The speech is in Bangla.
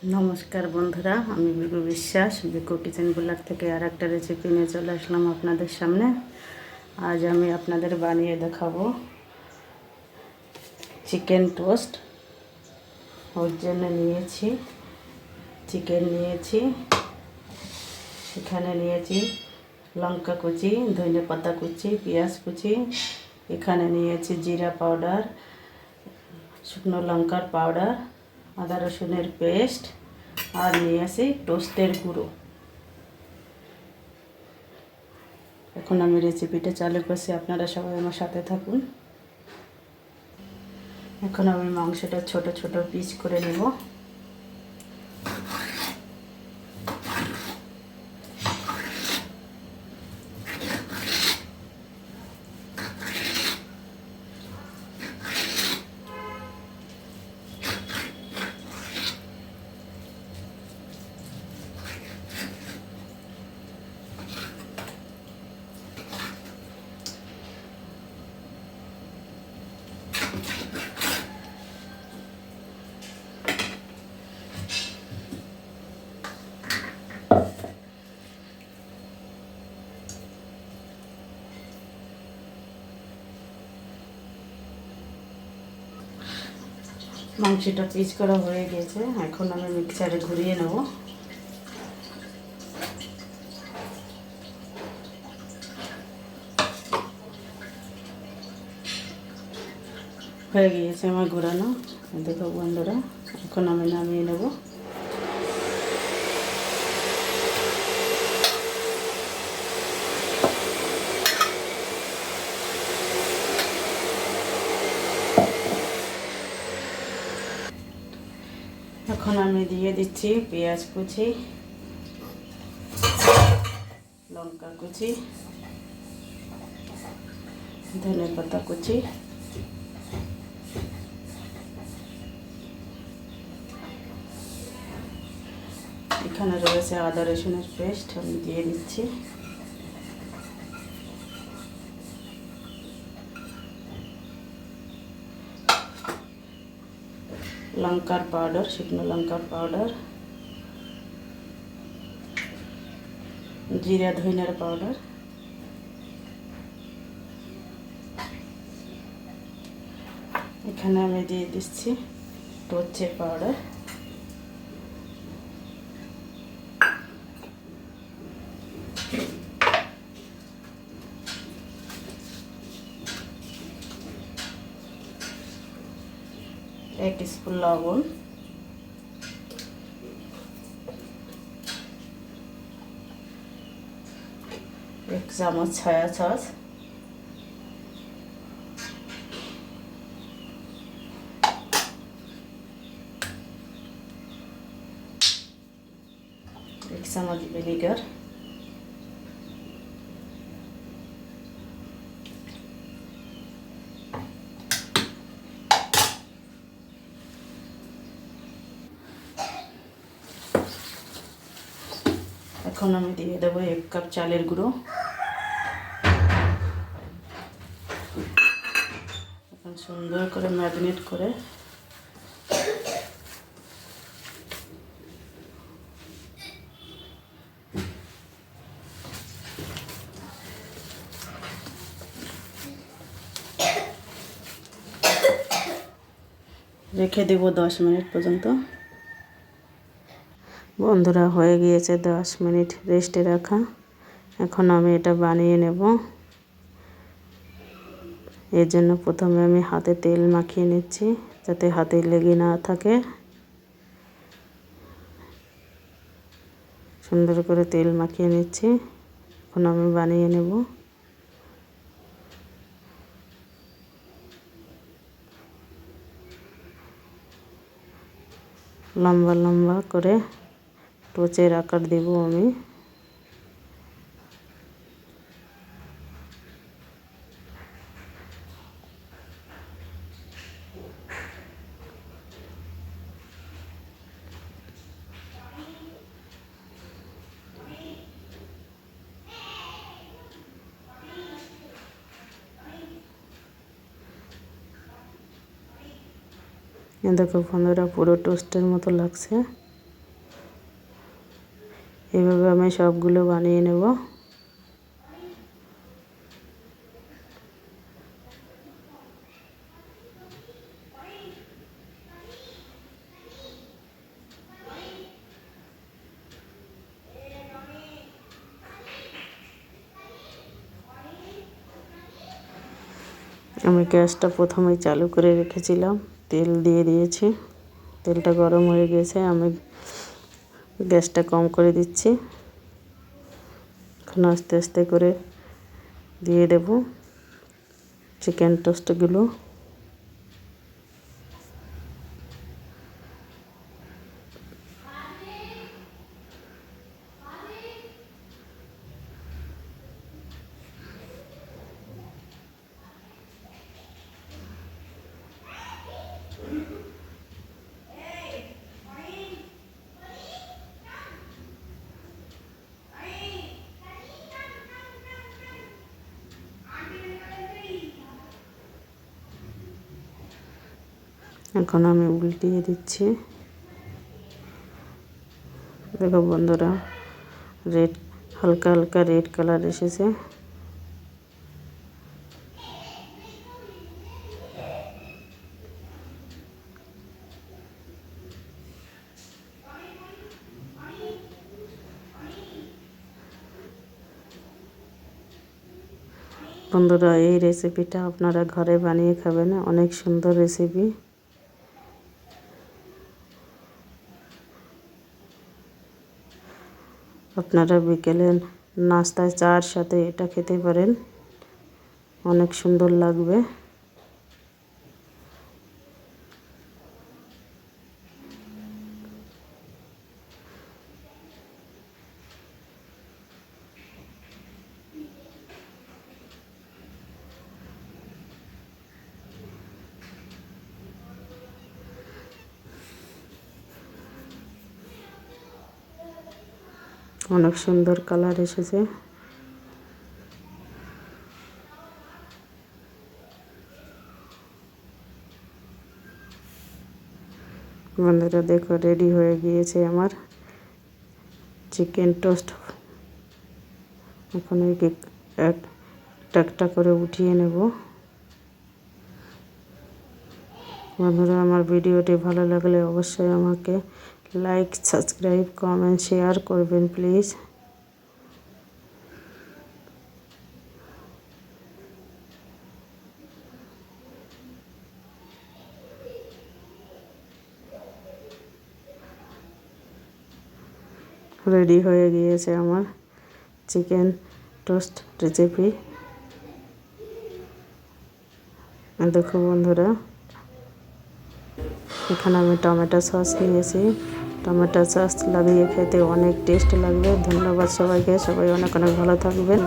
নমস্কার বন্ধুরা, আমি বিকু বিশ্বাস। বিকু কিচেন ব্লগ থেকে আর একটা রেসিপি নিয়ে চলে আসলাম আপনাদের সামনে। আজ আমি আপনাদের বানিয়ে দেখাবো চিকেন টোস্ট। ওর জন্য নিয়েছি চিকেন, নিয়েছি এখানে নিয়েছি লঙ্কা কুচি, ধনে পাতা কুচি, পেঁয়াজ কুচি, এখানে নিয়েছি জিরা পাউডার, শুকনো লঙ্কার পাউডার, আদা রসুনের পেস্ট, আর নিয়েছি টোস্টের গুঁড়ো। এখন আমি রেসিপিটা চালু করছি, আপনারা সবাই আমার সাথে থাকুন। এখন আমি মাংসটা ছোট ছোট পিস করে নেব। মাংসটা পিস করা হয়ে গেছে, এখন আমি মিক্সারে ঘুরিয়ে নেব। হয়ে গিয়েছে আমার ঘোরানো, দেখো বন্ধুরা। এখন আমি নামিয়ে নেব। এখন আমি দিয়ে দিচ্ছি পেঁয়াজ কুচি, লঙ্কা কুচি, ধনে পাতা কুচি, এখানে রয়েছে আদা রসুনের পেস্ট, আমি দিয়ে দিচ্ছি। লঙ্কার পাউডার, শুকনো লঙ্কার পাউডার, জিরা ধনিয়ার পাউডার, এখানে আমি দিয়ে দিচ্ছি টোস্টের পাউডার। এক স্পুন লবণ, এক চামচ সয়া সস, এক চামচ ভিনেগার, এখন আমি দিয়ে দেবো 1 কাপ চালের গুঁড়ো। এখন সুন্দর করে ম্যারিনেট করে রেখে দেব 10 মিনিট পর্যন্ত। বন্ধুরা, হয়ে গিয়েছে 10 মিনিট রেস্টে রাখা। এখন আমি এটা বানিয়ে নেব। এর জন্য প্রথমে আমি হাতে তেল মাখিয়ে নিচ্ছি, যাতে হাতে লেগে না থাকে। সুন্দর করে তেল মাখিয়ে নিচ্ছি। এখন আমি বানিয়ে নেব। লম্বা লম্বা করে টোচের আকার দেব আমি। দেখো বন্ধুরা, পুরো টোস্টের মতো লাগছে। এইভাবে আমি সবগুলো বানিয়ে নেব। আমি গ্যাসটা প্রথমেই চালু করে রেখেছিলাম, তেল দিয়ে দিয়েছি। তেলটা গরম হয়ে গেছে, আমি গ্যাসটা কম করে দিচ্ছি। এখন আস্তে আস্তে করে দিয়ে দেব চিকেন টোস্টগুলো। এখন আমি উল্টিয়ে দিচ্ছি। দেখো বন্ধুরা, হালকা হালকা রেড কালার এসেছে। বন্ধুরা, এই রেসিপিটা আপনারা ঘরে বানিয়ে খাবেন, অনেক সুন্দর রেসিপি। আপনারা বিকেলে নাস্তায় চার সাথে এটা খেতে পারেন, অনেক সুন্দর লাগবে। অনেক সুন্দর কালার এসেছে। বন্ধুরা দেখো, রেডি হয়ে গিয়েছে আমার চিকেন টোস্ট। এখন একটা করে উঠিয়ে নেব। বন্ধুরা, আমার ভিডিওটি ভালো লাগলে অবশ্যই আমাকে লাইক, সাবস্ক্রাইব, কমেন্ট, শেয়ার করবেন প্লিজ। রেডি হয়ে গিয়েছে আমার চিকেন টোস্ট রেসিপি। দেখো বন্ধুরা, এখানে আমি টমেটো সস নিয়েছি। টমেটো সস লাগিয়ে খেতে অনেক টেস্ট লাগবে। ধন্যবাদ সবাইকে, সবাই অনেক অনেক ভালো থাকবেন।